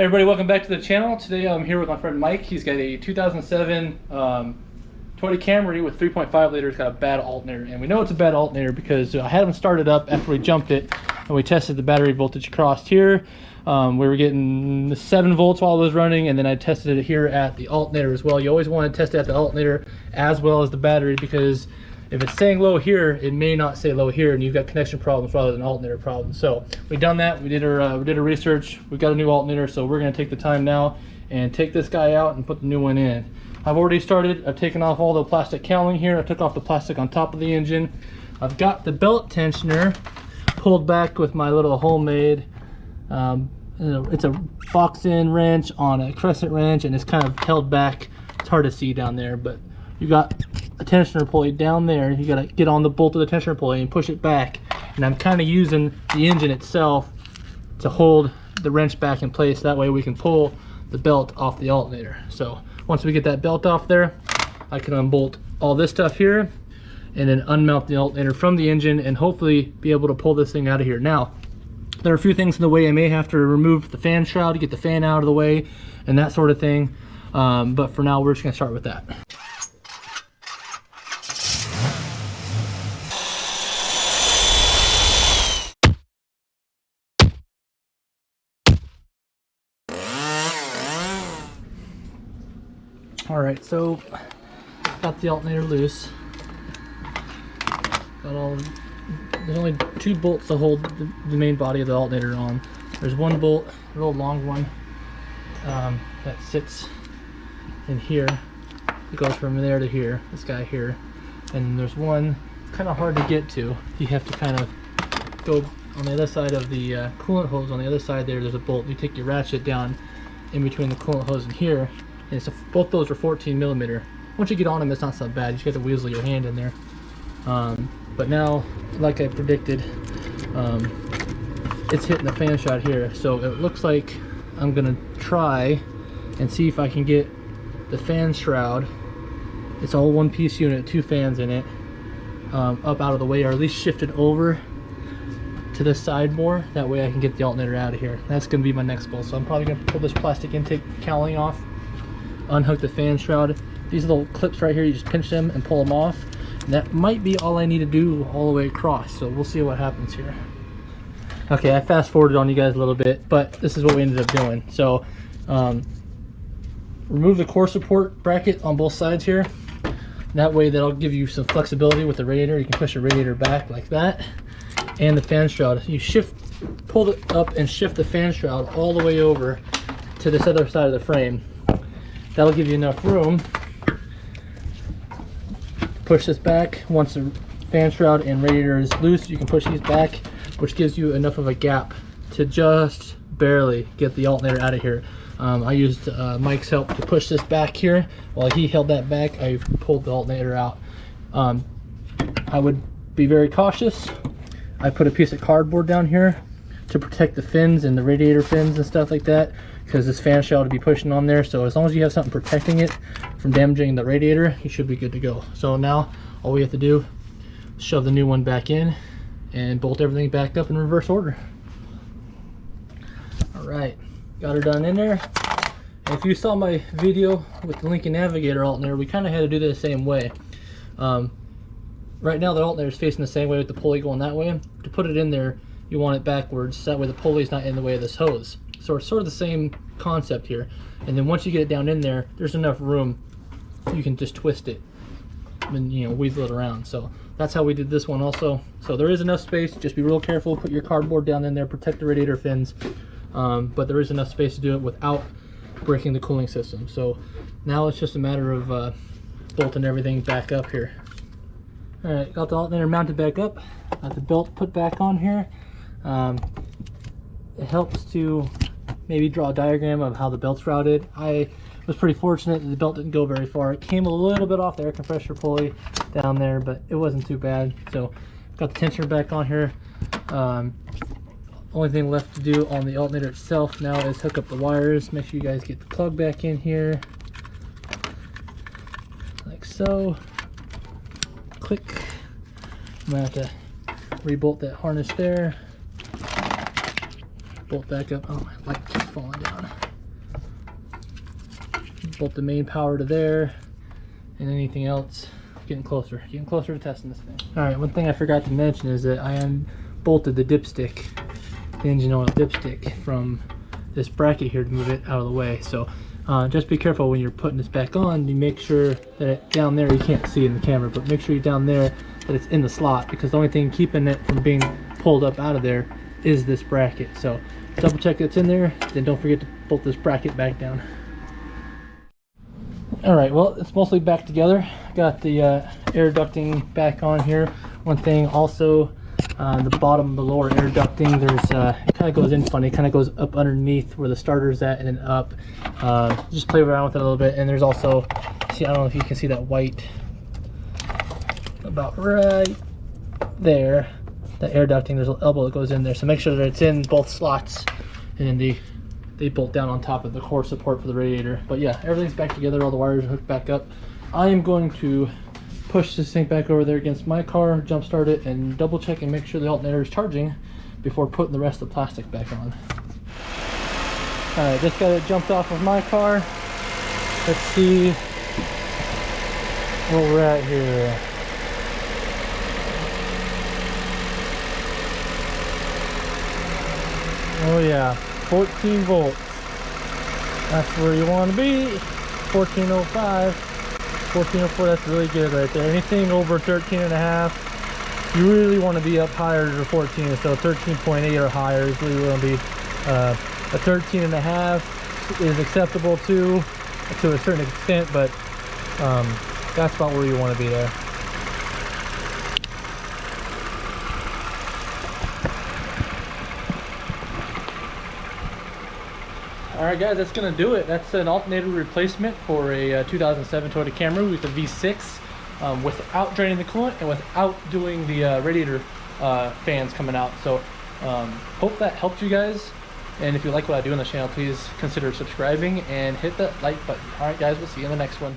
Hey everybody, welcome back to the channel. Today I'm here with my friend Mike. He's got a 2007 Toyota Camry with 3.5 liters. Got a bad alternator, and we know it's a bad alternator because I had him started up after we jumped it and we tested the battery voltage across here. We were getting 7 volts while it was running, and then I tested it here at the alternator as well. You always want to test it at the alternator as well as the battery, because if it's saying low here, it may not say low here, and you've got connection problems rather than alternator problems. So we've done that. We did our research. We've got a new alternator, so we're going to take the time now and take this guy out and put the new one in. I've already started. I've taken off all the plastic cowling here. I took off the plastic on top of the engine. I've got the belt tensioner pulled back with my little homemade. It's a box-in wrench on a crescent wrench, and it's kind of held back. It's hard to see down there, but you got a tensioner pulley down there. You got to get on the bolt of the tensioner pulley and push it back, and I'm kind of using the engine itself to hold the wrench back in place. That way we can pull the belt off the alternator. So once we get that belt off there, I can unbolt all this stuff here and then unmount the alternator from the engine and hopefully be able to pull this thing out of here. Now, there are a few things in the way. I may have to remove the fan shroud to get the fan out of the way and that sort of thing, but for now we're just going to start with that. Alright, so got the alternator loose. There's only 2 bolts to hold the main body of the alternator on. There's one bolt, a real long one, that sits in here. It goes from there to here, this guy here. And there's one kind of hard to get to. You have to kind of go on the other side of the coolant hose. On the other side there's a bolt. You take your ratchet down in between the coolant hose and here. And so both those are 14 millimeter. Once you get on them, it's not so bad. You just got to weasel your hand in there. But now, like I predicted, it's hitting the fan shroud here. So it looks like I'm gonna try and see if I can get the fan shroud. It's all one piece unit, 2 fans in it, up out of the way, or at least shifted over to this side more. That way I can get the alternator out of here. That's gonna be my next goal. So I'm probably gonna pull this plastic intake cowling off, unhook the fan shroud. These little clips right here, you just pinch them and pull them off. And that might be all I need to do all the way across, so we'll see what happens here. Okay, I fast forwarded on you guys a little bit, but this is what we ended up doing. So remove the core support bracket on both sides here. That way that'll give you some flexibility with the radiator. You can push the radiator back like that. And the fan shroud, you pull it up and shift the fan shroud all the way over to this other side of the frame. That'll give you enough room. Push this back. Once the fan shroud and radiator is loose, you can push these back, which gives you enough of a gap to just barely get the alternator out of here. I used Mike's help to push this back here. While he held that back, I pulled the alternator out. I would be very cautious. I put a piece of cardboard down here to protect the fins and the radiator fins and stuff like that, because this fan shroud will be pushing on there. So as long as you have something protecting it from damaging the radiator, you should be good to go. So now all we have to do is shove the new one back in and bolt everything back up in reverse order. All right, got her done in there. And if you saw my video with the Lincoln Navigator alternator, we kind of had to do it the same way. Right now the alternator is facing the same way with the pulley going that way. To put it in there, you want it backwards, so that way the pulley is not in the way of this hose. So it's sort of the same concept here. And then once you get it down in there, there's enough room you can just twist it and, you know, weasel it around. So that's how we did this one also. So there is enough space. Just be real careful. Put your cardboard down in there, protect the radiator fins. But there is enough space to do it without breaking the cooling system. So now it's just a matter of bolting everything back up here. All right, got the alternator mounted back up. Got the belt put back on here. It helps to maybe draw a diagram of how the belt's routed. I was pretty fortunate that the belt didn't go very far. It came a little bit off the air compressor pulley down there, but it wasn't too bad. So got the tensioner back on here. Only thing left to do on the alternator itself now is hook up the wires. Make sure you guys get the plug back in here, like so. Click. I'm gonna have to re-bolt that harness there. Bolt back up. Oh, my light keeps falling down. bolt the main power to there, and anything else. Getting closer to testing this thing. All right, one thing I forgot to mention is that I unbolted the dipstick, the engine oil dipstick, from this bracket here to move it out of the way. So just be careful when you're putting this back on. You make sure that down there, you can't see it in the camera, but make sure you're down there that it's in the slot, because the only thing keeping it from being pulled up out of there is this bracket. So double check it's in there, then don't forget to bolt this bracket back down. All right, well, it's mostly back together. Got the air ducting back on here. One thing also, the bottom, the lower air ducting, there's it kind of goes in funny. It kind of goes up underneath where the starter's at and then up. Just play around with it a little bit. And there's also, see, I don't know if you can see that white about right there, the air ducting. There's an elbow that goes in there, so make sure that it's in both slots, and they bolt down on top of the core support for the radiator. But yeah, everything's back together, all the wires are hooked back up. I am going to push this thing back over there against my car, jump start it, and double check and make sure the alternator is charging before putting the rest of the plastic back on. All right, just got it jumped off of my car. Let's see where we're at here. Oh yeah, 14 volts. That's where you want to be. 1405, 1404, that's really good right there. Anything over 13 and a half, you really want to be up higher to 14, so 13.8 or higher is where you want to be. A 13 and a half is acceptable too, to a certain extent, but that's about where you want to be there. Alright guys, that's going to do it. That's an alternator replacement for a 2007 Toyota Camry with a V6, without draining the coolant and without doing the radiator fans coming out. So hope that helped you guys, and if you like what I do on the channel, please consider subscribing and hit that like button. Alright guys, we'll see you in the next one.